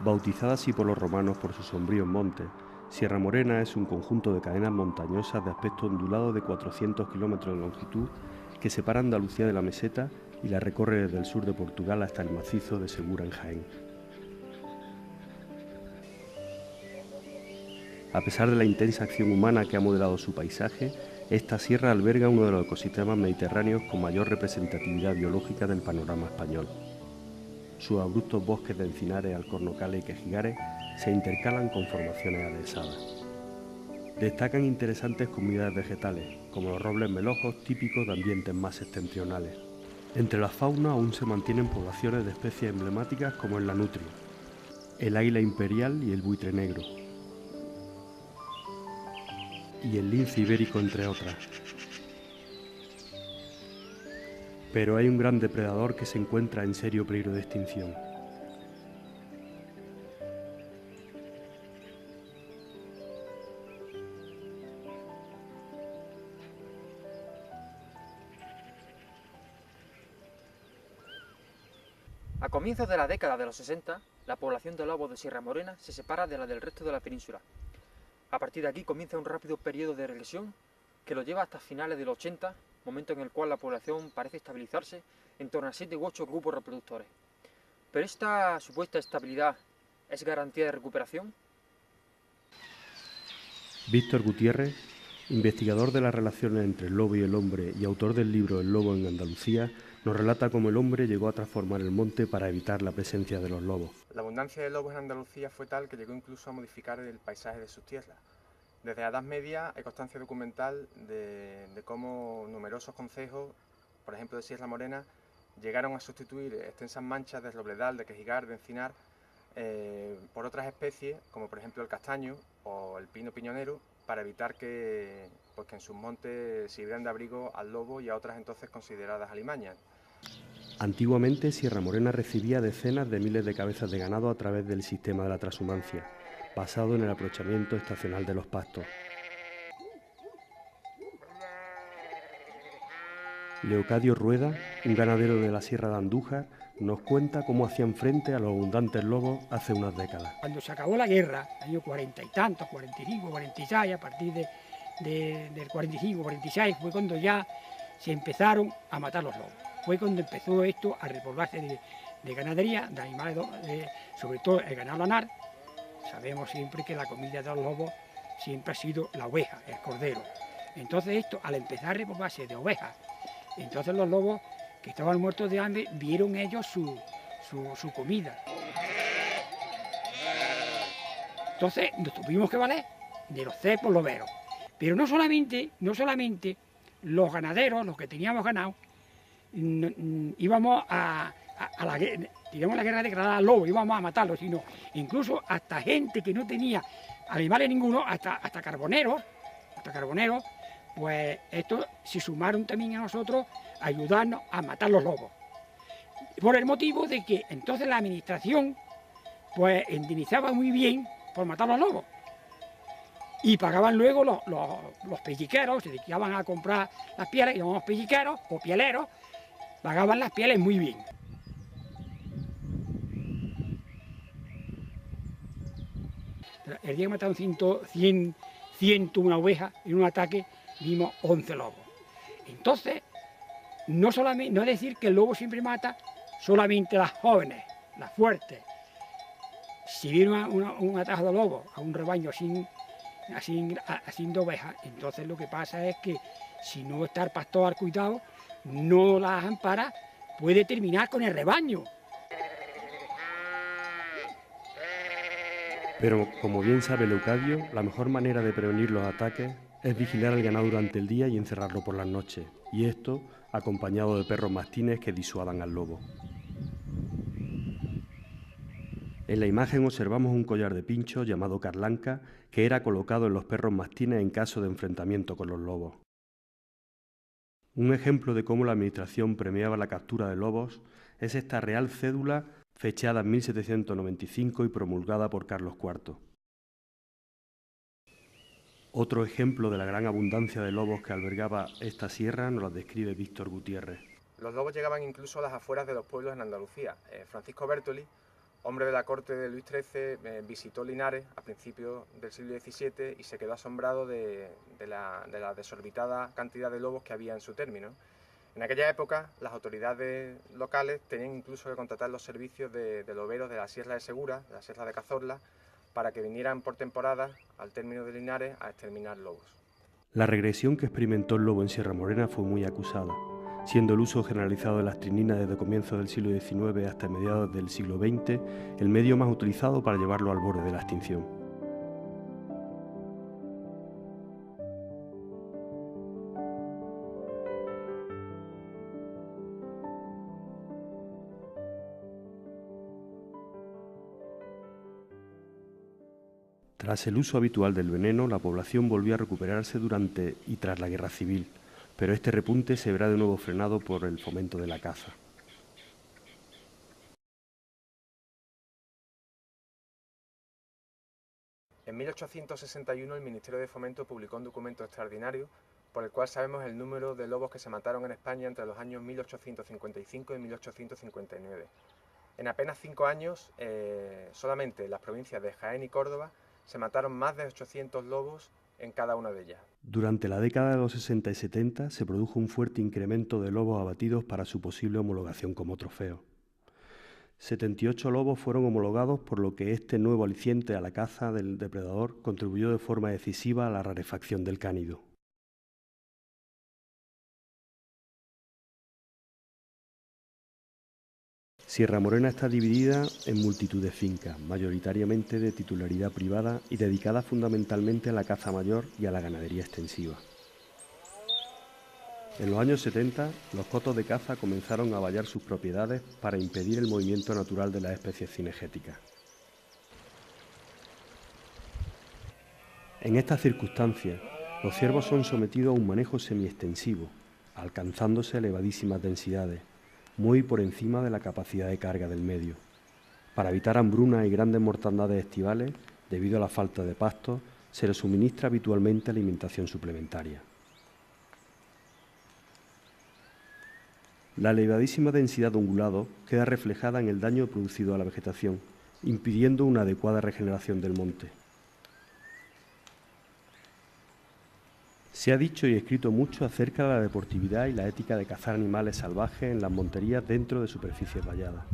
Bautizada así por los romanos por sus sombríos montes, Sierra Morena es un conjunto de cadenas montañosas de aspecto ondulado de 400 kilómetros de longitud que separa Andalucía de la meseta y la recorre desde el sur de Portugal hasta el macizo de Segura en Jaén. A pesar de la intensa acción humana que ha modelado su paisaje, esta sierra alberga uno de los ecosistemas mediterráneos con mayor representatividad biológica del panorama español. Sus abruptos bosques de encinares, alcornocales y quejigares se intercalan con formaciones adhesadas. Destacan interesantes comunidades vegetales, como los robles melojos típicos de ambientes más septentrionales. Entre la fauna aún se mantienen poblaciones de especies emblemáticas como el lanutrio, el águila imperial y el buitre negro, y el lince ibérico, entre otras. Pero hay un gran depredador que se encuentra en serio peligro de extinción. A comienzos de la década de los 60, la población de lobos de Sierra Morena se separa de la del resto de la península. A partir de aquí comienza un rápido periodo de regresión que lo lleva hasta finales del 80, momento en el cual la población parece estabilizarse en torno a 7 u 8 grupos reproductores. ¿Pero esta supuesta estabilidad es garantía de recuperación? Víctor Gutiérrez, investigador de las relaciones entre el lobo y el hombre y autor del libro El lobo en Andalucía, nos relata cómo el hombre llegó a transformar el monte para evitar la presencia de los lobos. La abundancia de lobos en Andalucía fue tal que llegó incluso a modificar el paisaje de sus tierras. Desde la Edad Media hay constancia documental de cómo numerosos concejos, por ejemplo de Sierra Morena, llegaron a sustituir extensas manchas de robledal, de quejigar, de encinar, por otras especies, como por ejemplo el castaño o el pino piñonero, para evitar que en sus montes sirvieran de abrigo al lobo y a otras entonces consideradas alimañas. Antiguamente, Sierra Morena recibía decenas de miles de cabezas de ganado a través del sistema de la transhumancia, basado en el aprovechamiento estacional de los pastos. Leocadio Rueda, un ganadero de la Sierra de Andújar, nos cuenta cómo hacían frente a los abundantes lobos hace unas décadas. Cuando se acabó la guerra, año 40 y tantos, 45, 46, a partir del 45, 46, fue cuando ya se empezaron a matar los lobos. Fue cuando empezó esto a repoblarse de ganadería, de animales, sobre todo el ganado lanar. Sabemos siempre que la comida de los lobos siempre ha sido la oveja, el cordero. Entonces esto, al empezar a repoblarse de ovejas, entonces los lobos que estaban muertos de hambre vieron ellos su comida. Entonces nos tuvimos que valer de los cepos loberos. Pero no solamente los ganaderos, los que teníamos ganado, íbamos a la guerra, digamos la guerra declarada al lobo, íbamos a matarlos, sino incluso hasta gente que no tenía animales ninguno, hasta carboneros, pues estos se sumaron también a nosotros a ayudarnos a matar los lobos. Por el motivo de que entonces la administración pues indemnizaba muy bien por matar los lobos. Y pagaban luego los pelliqueros, se dedicaban a comprar las pieles, llamamos pelliqueros o pieleros, pagaban las pieles muy bien. El día que mataron 101 ovejas en un ataque, vimos 11 lobos. Entonces, no es decir que el lobo siempre mata solamente a las jóvenes, las fuertes. Si viene un atajo de lobo a un rebaño haciendo ovejas, entonces lo que pasa es que si no está el pastor al cuidado, no las ampara, puede terminar con el rebaño. Pero, como bien sabe Leocadio, la mejor manera de prevenir los ataques es vigilar al ganado durante el día y encerrarlo por las noches, y esto acompañado de perros mastines que disuadan al lobo. En la imagen observamos un collar de pincho llamado carlanca que era colocado en los perros mastines en caso de enfrentamiento con los lobos. Un ejemplo de cómo la administración premiaba la captura de lobos es esta real cédula fechada en 1795 y promulgada por Carlos IV. Otro ejemplo de la gran abundancia de lobos que albergaba esta sierra nos la describe Víctor Gutiérrez. Los lobos llegaban incluso a las afueras de los pueblos en Andalucía. Francisco Bertoli, hombre de la corte de Luis XIII, visitó Linares a principios del siglo XVII y se quedó asombrado de la desorbitada cantidad de lobos que había en su término. En aquella época, las autoridades locales tenían incluso que contratar los servicios de loberos de la Sierra de Segura, de la Sierra de Cazorla, para que vinieran por temporada al término de Linares a exterminar lobos. La regresión que experimentó el lobo en Sierra Morena fue muy acusada, siendo el uso generalizado de la estricnina desde comienzos del siglo XIX hasta mediados del siglo XX el medio más utilizado para llevarlo al borde de la extinción. Tras el uso habitual del veneno, la población volvió a recuperarse durante y tras la Guerra Civil, pero este repunte se verá de nuevo frenado por el fomento de la caza. En 1861 el Ministerio de Fomento publicó un documento extraordinario por el cual sabemos el número de lobos que se mataron en España entre los años 1855 y 1859. En apenas 5 años, solamente en las provincias de Jaén y Córdoba, se mataron más de 800 lobos en cada una de ellas. Durante la década de los 60 y 70 se produjo un fuerte incremento de lobos abatidos para su posible homologación como trofeo. 78 lobos fueron homologados, por lo que este nuevo aliciente a la caza del depredador contribuyó de forma decisiva a la rarefacción del cánido. Sierra Morena está dividida en multitud de fincas, mayoritariamente de titularidad privada y dedicadas fundamentalmente a la caza mayor y a la ganadería extensiva. En los años 70, los cotos de caza comenzaron a vallar sus propiedades para impedir el movimiento natural de las especies cinegéticas. En estas circunstancias, los ciervos son sometidos a un manejo semiextensivo, alcanzándose elevadísimas densidades, muy por encima de la capacidad de carga del medio. Para evitar hambrunas y grandes mortandades estivales, debido a la falta de pasto, se les suministra habitualmente alimentación suplementaria. La elevadísima densidad de ungulados queda reflejada en el daño producido a la vegetación, impidiendo una adecuada regeneración del monte. Se ha dicho y escrito mucho acerca de la deportividad y la ética de cazar animales salvajes en las monterías dentro de superficies valladas.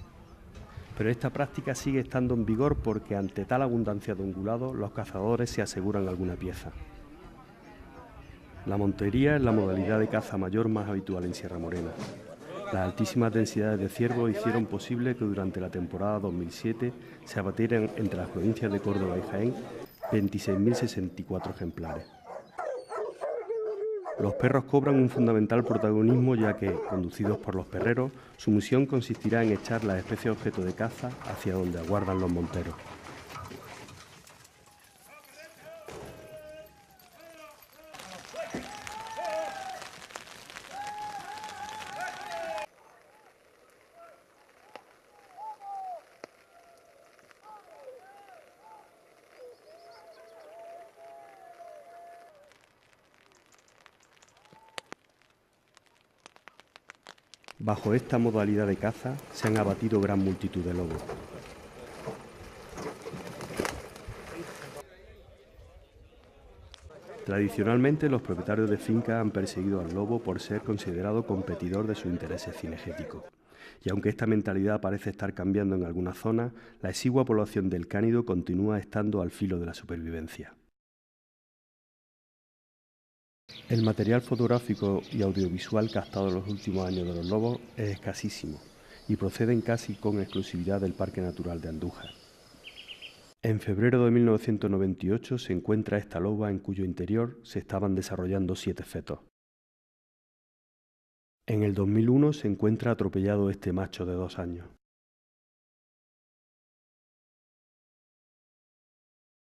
Pero esta práctica sigue estando en vigor porque ante tal abundancia de ungulados los cazadores se aseguran alguna pieza. La montería es la modalidad de caza mayor más habitual en Sierra Morena. Las altísimas densidades de ciervos hicieron posible que durante la temporada 2007 se abatieran entre las provincias de Córdoba y Jaén 26.064 ejemplares. Los perros cobran un fundamental protagonismo ya que, conducidos por los perreros, su misión consistirá en echar las especies objeto de caza hacia donde aguardan los monteros. Bajo esta modalidad de caza se han abatido gran multitud de lobos. Tradicionalmente, los propietarios de fincas han perseguido al lobo por ser considerado competidor de sus intereses cinegéticos. Y aunque esta mentalidad parece estar cambiando en algunas zonas, la exigua población del cánido continúa estando al filo de la supervivencia. El material fotográfico y audiovisual captado en los últimos años de los lobos es escasísimo y proceden casi con exclusividad del Parque Natural de Andújar. En febrero de 1998 se encuentra esta loba en cuyo interior se estaban desarrollando 7 fetos. En el 2001 se encuentra atropellado este macho de 2 años.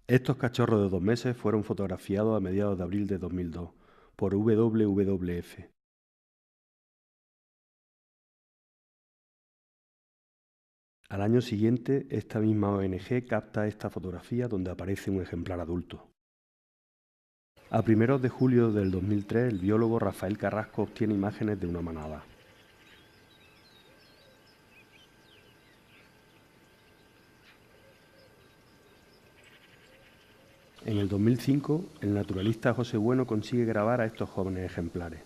Estos cachorros de 2 meses fueron fotografiados a mediados de abril de 2002 por WWF. Al año siguiente, esta misma ONG capta esta fotografía donde aparece un ejemplar adulto. A primeros de julio del 2003, el biólogo Rafael Carrasco obtiene imágenes de una manada. En el 2005, el naturalista José Bueno consigue grabar a estos jóvenes ejemplares.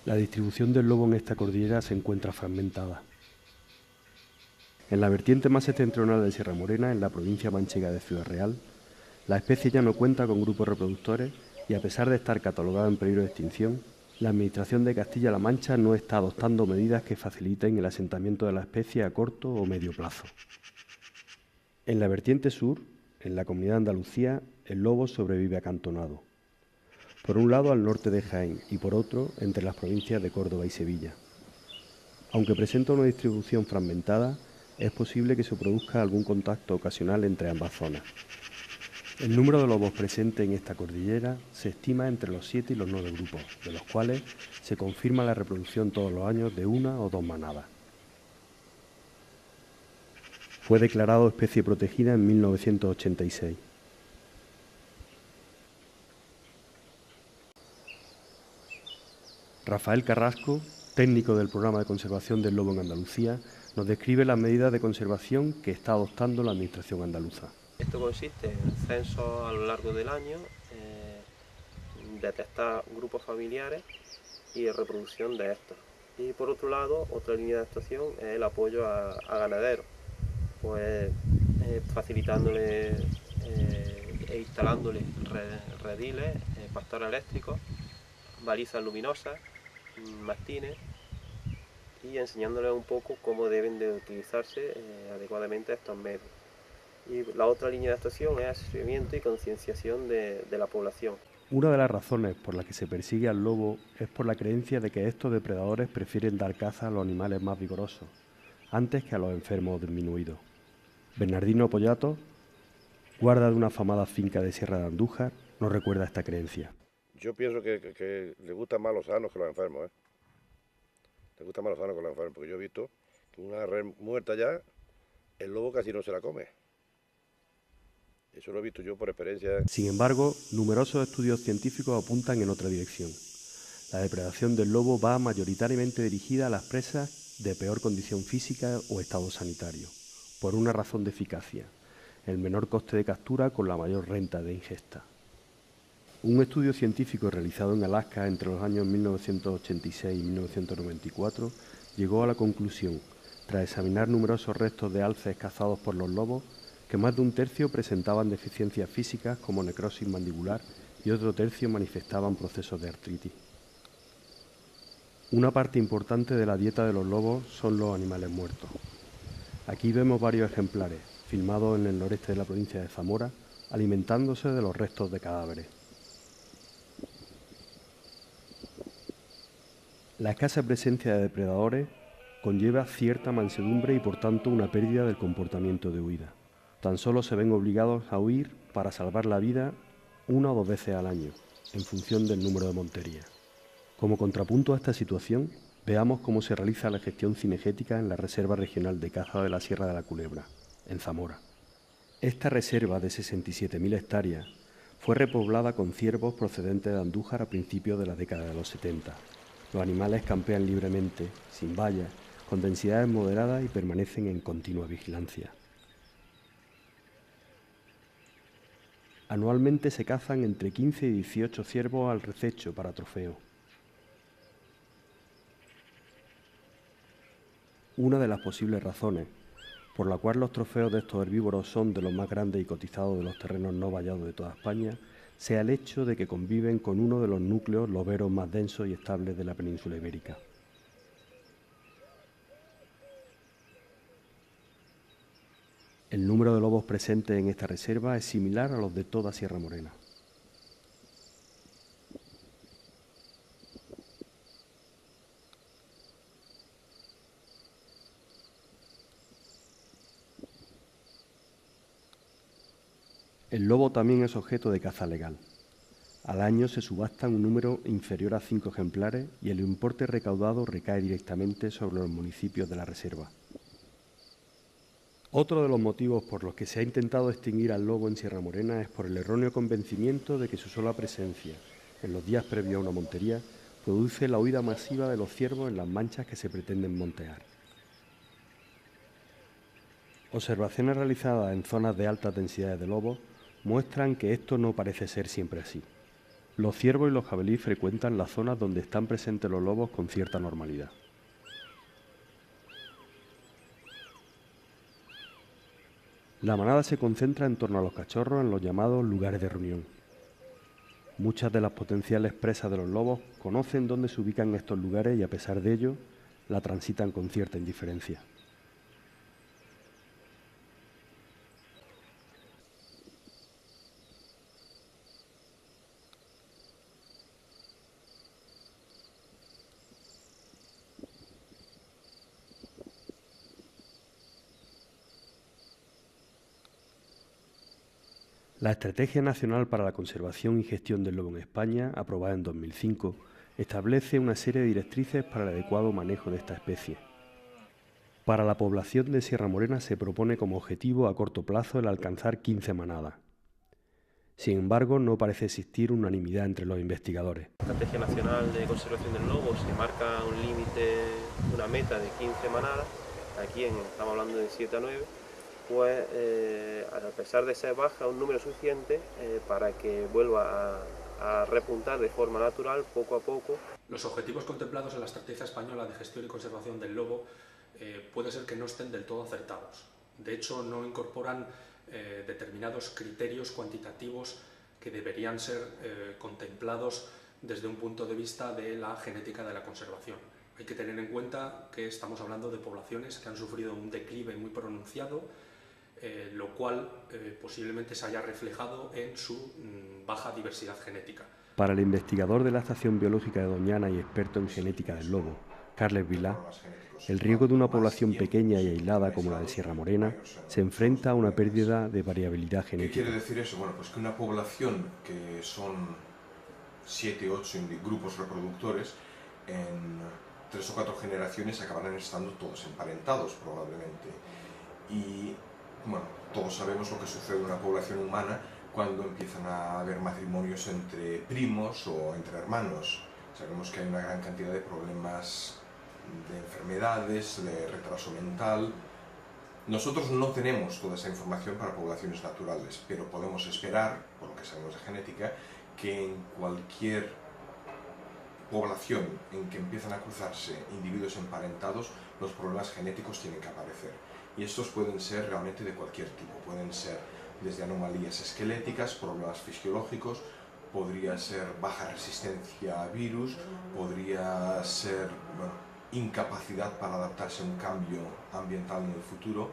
La distribución del lobo en esta cordillera se encuentra fragmentada. En la vertiente más septentrional de Sierra Morena, en la provincia manchega de Ciudad Real, la especie ya no cuenta con grupos reproductores y, a pesar de estar catalogada en peligro de extinción, la Administración de Castilla-La Mancha no está adoptando medidas que faciliten el asentamiento de la especie a corto o medio plazo. En la vertiente sur, en la Comunidad de Andalucía, el lobo sobrevive acantonado. Por un lado al norte de Jaén y por otro entre las provincias de Córdoba y Sevilla. Aunque presenta una distribución fragmentada, es posible que se produzca algún contacto ocasional entre ambas zonas. El número de lobos presentes en esta cordillera se estima entre los 7 y los 9 grupos, de los cuales se confirma la reproducción todos los años de 1 o 2 manadas. Fue declarado especie protegida en 1986. Rafael Carrasco, técnico del Programa de Conservación del Lobo en Andalucía, nos describe las medidas de conservación que está adoptando la Administración andaluza. Esto consiste en censos a lo largo del año, detectar grupos familiares y reproducción de estos. Y por otro lado, otra línea de actuación es el apoyo a ganaderos, pues facilitándole e instalándoles rediles, pastores eléctricos, balizas luminosas, mastines, y enseñándoles un poco cómo deben de utilizarse adecuadamente estos medios. Y la otra línea de actuación es asesoramiento y concienciación de la población. Una de las razones por las que se persigue al lobo es por la creencia de que estos depredadores prefieren dar caza a los animales más vigorosos, antes que a los enfermos o disminuidos. Bernardino Pollato, guarda de una afamada finca de Sierra de Andújar, nos recuerda esta creencia. Yo pienso que le gustan más los sanos que los enfermos, ¿eh? Le gustan más los sanos que los enfermos, porque yo he visto que una res muerta ya, el lobo casi no se la come. Eso lo he visto yo por experiencia. Sin embargo, numerosos estudios científicos apuntan en otra dirección. La depredación del lobo va mayoritariamente dirigida a las presas de peor condición física o estado sanitario, por una razón de eficacia: el menor coste de captura con la mayor renta de ingesta. Un estudio científico realizado en Alaska entre los años 1986 y 1994 llegó a la conclusión, tras examinar numerosos restos de alces cazados por los lobos, que más de un tercio presentaban deficiencias físicas como necrosis mandibular y otro tercio manifestaban procesos de artritis. Una parte importante de la dieta de los lobos son los animales muertos. Aquí vemos varios ejemplares, filmados en el noreste de la provincia de Zamora, alimentándose de los restos de cadáveres. La escasa presencia de depredadores conlleva cierta mansedumbre y por tanto una pérdida del comportamiento de huida. Tan solo se ven obligados a huir para salvar la vida 1 o 2 veces al año, en función del número de monterías. Como contrapunto a esta situación, veamos cómo se realiza la gestión cinegética en la Reserva Regional de Caza de la Sierra de la Culebra, en Zamora. Esta reserva de 67.000 hectáreas fue repoblada con ciervos procedentes de Andújar a principios de la década de los 70. Los animales campean libremente, sin vallas, con densidades moderadas y permanecen en continua vigilancia. Anualmente se cazan entre 15 y 18 ciervos al rececho para trofeo. Una de las posibles razones por la cual los trofeos de estos herbívoros son de los más grandes y cotizados de los terrenos no vallados de toda España sea el hecho de que conviven con uno de los núcleos loberos más densos y estables de la península ibérica. El número de lobos presentes en esta reserva es similar a los de toda Sierra Morena. El lobo también es objeto de caza legal. Al año se subastan un número inferior a 5 ejemplares y el importe recaudado recae directamente sobre los municipios de la reserva. Otro de los motivos por los que se ha intentado extinguir al lobo en Sierra Morena es por el erróneo convencimiento de que su sola presencia, en los días previos a una montería, produce la huida masiva de los ciervos en las manchas que se pretenden montear. Observaciones realizadas en zonas de altas densidades de lobos muestran que esto no parece ser siempre así. Los ciervos y los jabalíes frecuentan las zonas donde están presentes los lobos con cierta normalidad. La manada se concentra en torno a los cachorros en los llamados lugares de reunión. Muchas de las potenciales presas de los lobos conocen dónde se ubican estos lugares y a pesar de ello, la transitan con cierta indiferencia. La Estrategia Nacional para la Conservación y Gestión del Lobo en España, aprobada en 2005, establece una serie de directrices para el adecuado manejo de esta especie. Para la población de Sierra Morena se propone como objetivo a corto plazo el alcanzar 15 manadas. Sin embargo, no parece existir unanimidad entre los investigadores. La Estrategia Nacional de Conservación del Lobo se marca un límite, una meta de 15 manadas, aquí estamos hablando de 7 a 9, pues a pesar de ser baja, un número suficiente para que vuelva a repuntar de forma natural poco a poco. Los objetivos contemplados en la Estrategia Española de Gestión y Conservación del Lobo puede ser que no estén del todo acertados. De hecho, no incorporan determinados criterios cuantitativos que deberían ser contemplados desde un punto de vista de la genética de la conservación. Hay que tener en cuenta que estamos hablando de poblaciones que han sufrido un declive muy pronunciado, lo cual posiblemente se haya reflejado en su baja diversidad genética. Para el investigador de la Estación Biológica de Doñana y experto en genética del lobo, Carles Vilá, el riesgo de una población pequeña y aislada como la de Sierra Morena se enfrenta a una pérdida de variabilidad genética. ¿Qué quiere decir eso? Bueno, pues que una población que son 7 o 8 grupos reproductores, en 3 o 4 generaciones acabarán estando todos emparentados probablemente. Y bueno, todos sabemos lo que sucede en una población humana cuando empiezan a haber matrimonios entre primos o entre hermanos. Sabemos que hay una gran cantidad de problemas de enfermedades, de retraso mental. Nosotros no tenemos toda esa información para poblaciones naturales, pero podemos esperar, por lo que sabemos de genética, que en cualquier población en que empiezan a cruzarse individuos emparentados, los problemas genéticos tienen que aparecer. Y estos pueden ser realmente de cualquier tipo, pueden ser desde anomalías esqueléticas, problemas fisiológicos, podría ser baja resistencia a virus, podría ser incapacidad para adaptarse a un cambio ambiental en el futuro.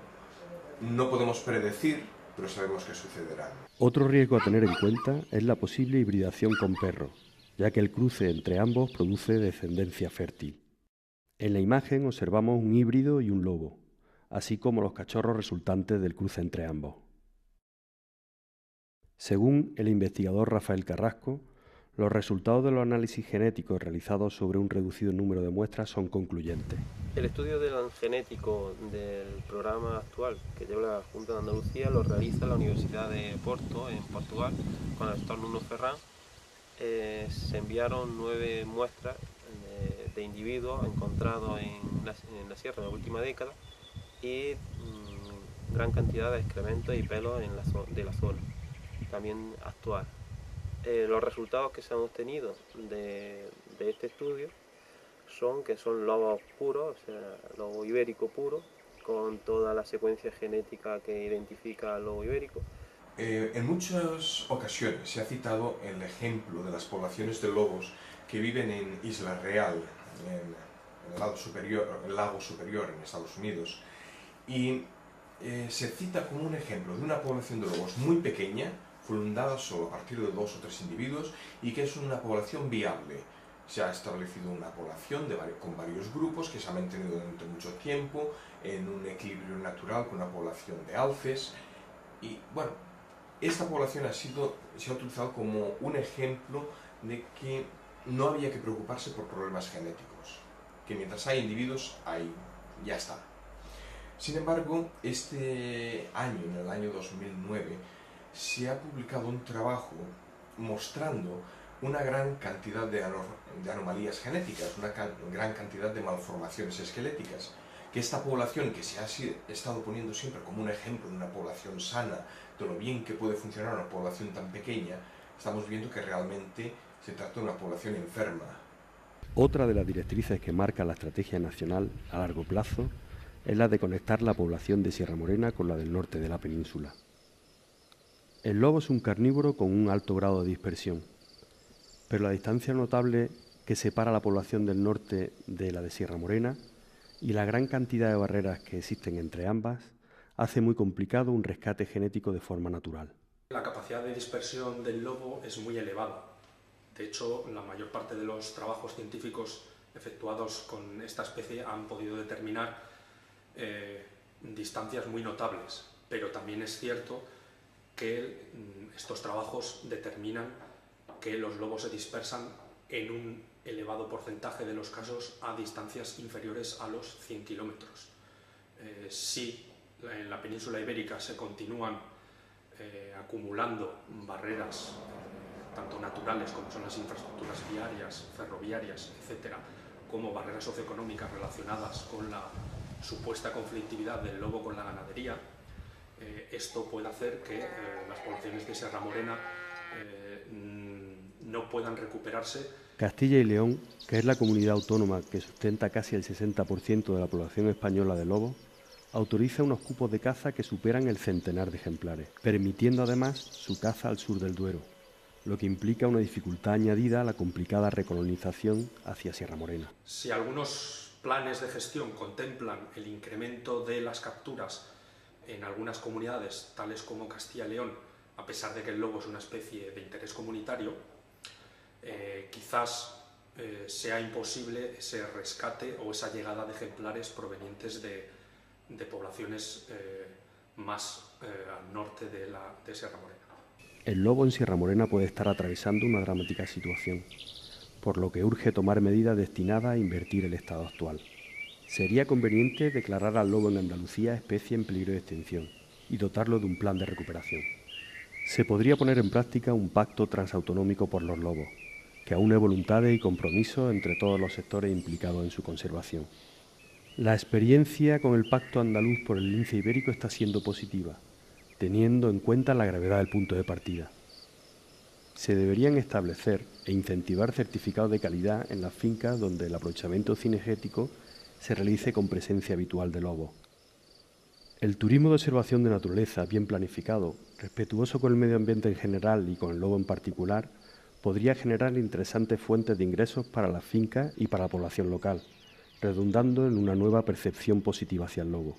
No podemos predecir, pero sabemos que sucederá. Otro riesgo a tener en cuenta es la posible hibridación con perros, ya que el cruce entre ambos produce descendencia fértil. En la imagen observamos un híbrido y un lobo, así como los cachorros resultantes del cruce entre ambos. Según el investigador Rafael Carrasco, los resultados de los análisis genéticos realizados sobre un reducido número de muestras son concluyentes. El estudio del genético del programa actual que lleva la Junta de Andalucía lo realiza la Universidad de Porto, en Portugal, con el doctor Nuno Ferrán. Se enviaron 9 muestras de individuos encontrados en la sierra en la última década y gran cantidad de excrementos y pelos de la zona, también actual. Los resultados que se han obtenido de este estudio son lobos puros, o sea, lobo ibérico puro, con toda la secuencia genética que identifica al lobo ibérico. En muchas ocasiones se ha citado el ejemplo de las poblaciones de lobos que viven en Isla Real, en el lago superior en Estados Unidos, y se cita como un ejemplo de una población de lobos muy pequeña, fundada solo a partir de 2 o 3 individuos, y que es una población viable. Se ha establecido una población con varios grupos que se ha mantenido durante mucho tiempo en un equilibrio natural con una población de alces, y bueno, esta población se ha utilizado como un ejemplo de que no había que preocuparse por problemas genéticos, que mientras hay individuos, ya está. Sin embargo, este año, en el año 2009, se ha publicado un trabajo mostrando una gran cantidad de anomalías genéticas, una gran cantidad de malformaciones esqueléticas, que esta población, que se ha estado poniendo siempre como un ejemplo de una población sana, de lo bien que puede funcionar una población tan pequeña, estamos viendo que realmente se trata de una población enferma. Otra de las directrices que marca la estrategia nacional a largo plazo es la de conectar la población de Sierra Morena con la del norte de la península. El lobo es un carnívoro con un alto grado de dispersión, pero la distancia notable que separa la población del norte de la de Sierra Morena y la gran cantidad de barreras que existen entre ambas hace muy complicado un rescate genético de forma natural. La capacidad de dispersión del lobo es muy elevada. De hecho, la mayor parte de los trabajos científicos efectuados con esta especie han podido determinar distancias muy notables, pero también es cierto que estos trabajos determinan que los lobos se dispersan en un elevado porcentaje de los casos a distancias inferiores a los 100 kilómetros. Si en la península ibérica se continúan acumulando barreras tanto naturales como son las infraestructuras viarias, ferroviarias, etcétera, como barreras socioeconómicas relacionadas con la supuesta conflictividad del lobo con la ganadería, esto puede hacer que las poblaciones de Sierra Morena no puedan recuperarse. Castilla y León, que es la comunidad autónoma que sustenta casi el 60% de la población española de lobos, autoriza unos cupos de caza que superan el centenar de ejemplares, permitiendo además su caza al sur del Duero, lo que implica una dificultad añadida a la complicada recolonización hacia Sierra Morena. Si algunos planes de gestión contemplan el incremento de las capturas en algunas comunidades, tales como Castilla y León, a pesar de que el lobo es una especie de interés comunitario, quizás sea imposible ese rescate o esa llegada de ejemplares provenientes de poblaciones más al norte de Sierra Morena. El lobo en Sierra Morena puede estar atravesando una dramática situación, por lo que urge tomar medidas destinadas a invertir el estado actual. Sería conveniente declarar al lobo en Andalucía especie en peligro de extinción y dotarlo de un plan de recuperación. Se podría poner en práctica un pacto transautonómico por los lobos, que aúne voluntades y compromisos entre todos los sectores implicados en su conservación. La experiencia con el Pacto Andaluz por el lince ibérico está siendo positiva, teniendo en cuenta la gravedad del punto de partida. Se deberían establecer e incentivar certificados de calidad en las fincas donde el aprovechamiento cinegético se realice con presencia habitual de lobos. El turismo de observación de naturaleza bien planificado, respetuoso con el medio ambiente en general y con el lobo en particular, podría generar interesantes fuentes de ingresos para las fincas y para la población local, redundando en una nueva percepción positiva hacia el lobo.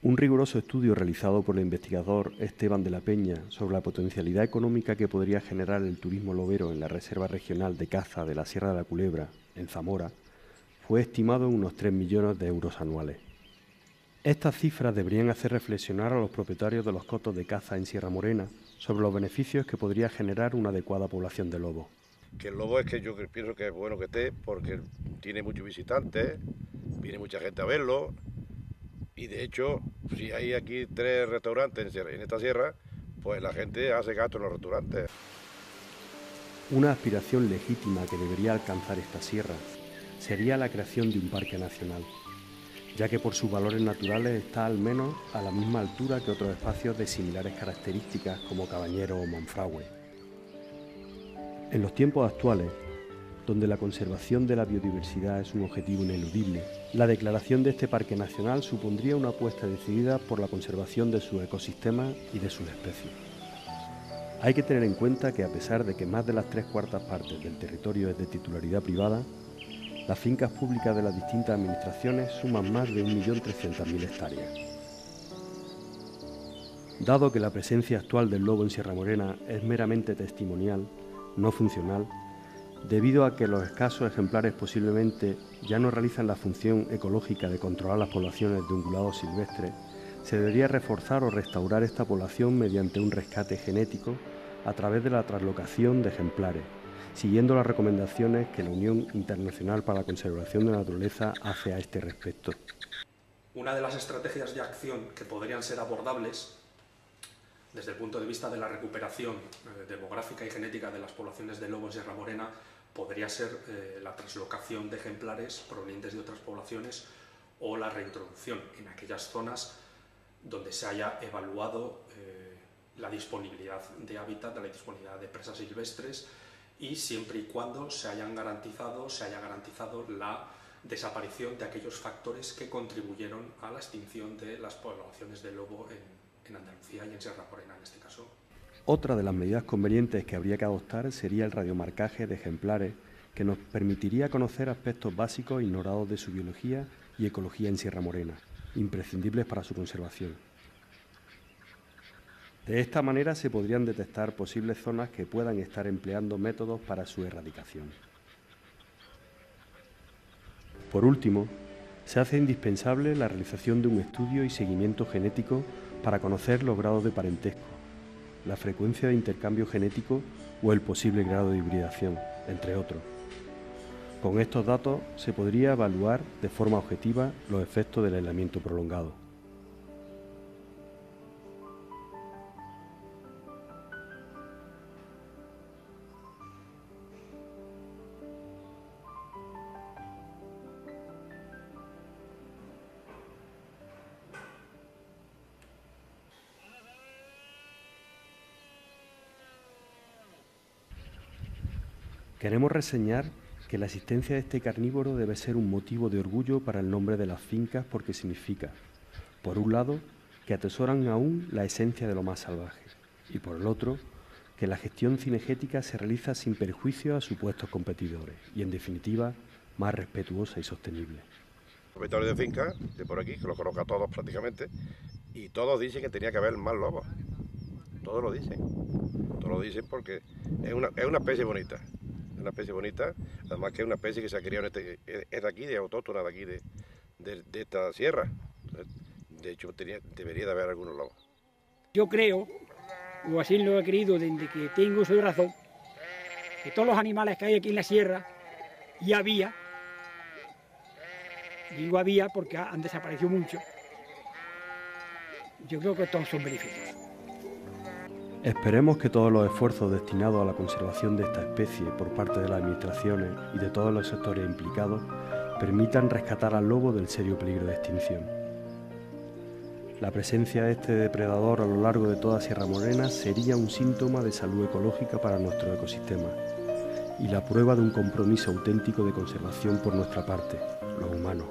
Un riguroso estudio realizado por el investigador Esteban de la Peña sobre la potencialidad económica que podría generar el turismo lobero en la Reserva Regional de Caza de la Sierra de la Culebra, en Zamora, fue estimado en unos 3 millones de euros anuales. Estas cifras deberían hacer reflexionar a los propietarios de los cotos de caza en Sierra Morena sobre los beneficios que podría generar una adecuada población de lobos. Que el lobo es que yo pienso que es bueno que esté porque tiene muchos visitantes, viene mucha gente a verlo y de hecho si hay aquí 3 restaurantes en esta sierra, pues la gente hace gasto en los restaurantes. Una aspiración legítima que debería alcanzar esta sierra sería la creación de un parque nacional, ya que por sus valores naturales está al menos a la misma altura que otros espacios de similares características como Cabañero o Monfragüe. En los tiempos actuales, donde la conservación de la biodiversidad es un objetivo ineludible, la declaración de este parque nacional supondría una apuesta decidida por la conservación de sus ecosistemas y de sus especies. Hay que tener en cuenta que a pesar de que más de las 3/4 partes del territorio es de titularidad privada, las fincas públicas de las distintas administraciones suman más de 1.300.000 hectáreas. Dado que la presencia actual del lobo en Sierra Morena es meramente testimonial, no funcional, debido a que los escasos ejemplares posiblemente ya no realizan la función ecológica de controlar las poblaciones de ungulados silvestres, se debería reforzar o restaurar esta población mediante un rescate genético a través de la translocación de ejemplares, siguiendo las recomendaciones que la Unión Internacional para la Conservación de la Naturaleza hace a este respecto. Una de las estrategias de acción que podrían ser abordables Desde el punto de vista de la recuperación demográfica y genética de las poblaciones de lobo en Sierra Morena, podría ser la translocación de ejemplares provenientes de otras poblaciones o la reintroducción en aquellas zonas donde se haya evaluado la disponibilidad de hábitat, la disponibilidad de presas silvestres, y siempre y cuando se haya garantizado la desaparición de aquellos factores que contribuyeron a la extinción de las poblaciones de lobo en Andalucía y en Sierra Morena en este caso. Otra de las medidas convenientes que habría que adoptar sería el radiomarcaje de ejemplares, que nos permitiría conocer aspectos básicos ignorados de su biología y ecología en Sierra Morena, imprescindibles para su conservación. De esta manera se podrían detectar posibles zonas que puedan estar empleando métodos para su erradicación. Por último, se hace indispensable la realización de un estudio y seguimiento genético para conocer los grados de parentesco, la frecuencia de intercambio genético o el posible grado de hibridación, entre otros. Con estos datos se podría evaluar de forma objetiva los efectos del aislamiento prolongado. Queremos reseñar que la existencia de este carnívoro debe ser un motivo de orgullo para el nombre de las fincas, porque significa, por un lado, que atesoran aún la esencia de lo más salvaje, y por el otro, que la gestión cinegética se realiza sin perjuicio a supuestos competidores y, en definitiva, más respetuosa y sostenible. Propietarios de fincas de por aquí, que los conozco a todos prácticamente, y todos dicen que tenía que haber más lobos. Todos lo dicen porque es una especie bonita. Es una especie bonita, además que es una especie que se ha criado es de aquí, de autóctona de aquí, de esta sierra. De hecho, debería de haber algunos lobos. Yo creo, o así lo he creído desde que tengo uso de razón, que todos los animales que hay aquí en la sierra, y había, digo había porque han desaparecido mucho, yo creo que todos son beneficiosos. Esperemos que todos los esfuerzos destinados a la conservación de esta especie por parte de las administraciones y de todos los sectores implicados permitan rescatar al lobo del serio peligro de extinción. La presencia de este depredador a lo largo de toda Sierra Morena sería un síntoma de salud ecológica para nuestro ecosistema y la prueba de un compromiso auténtico de conservación por nuestra parte, los humanos.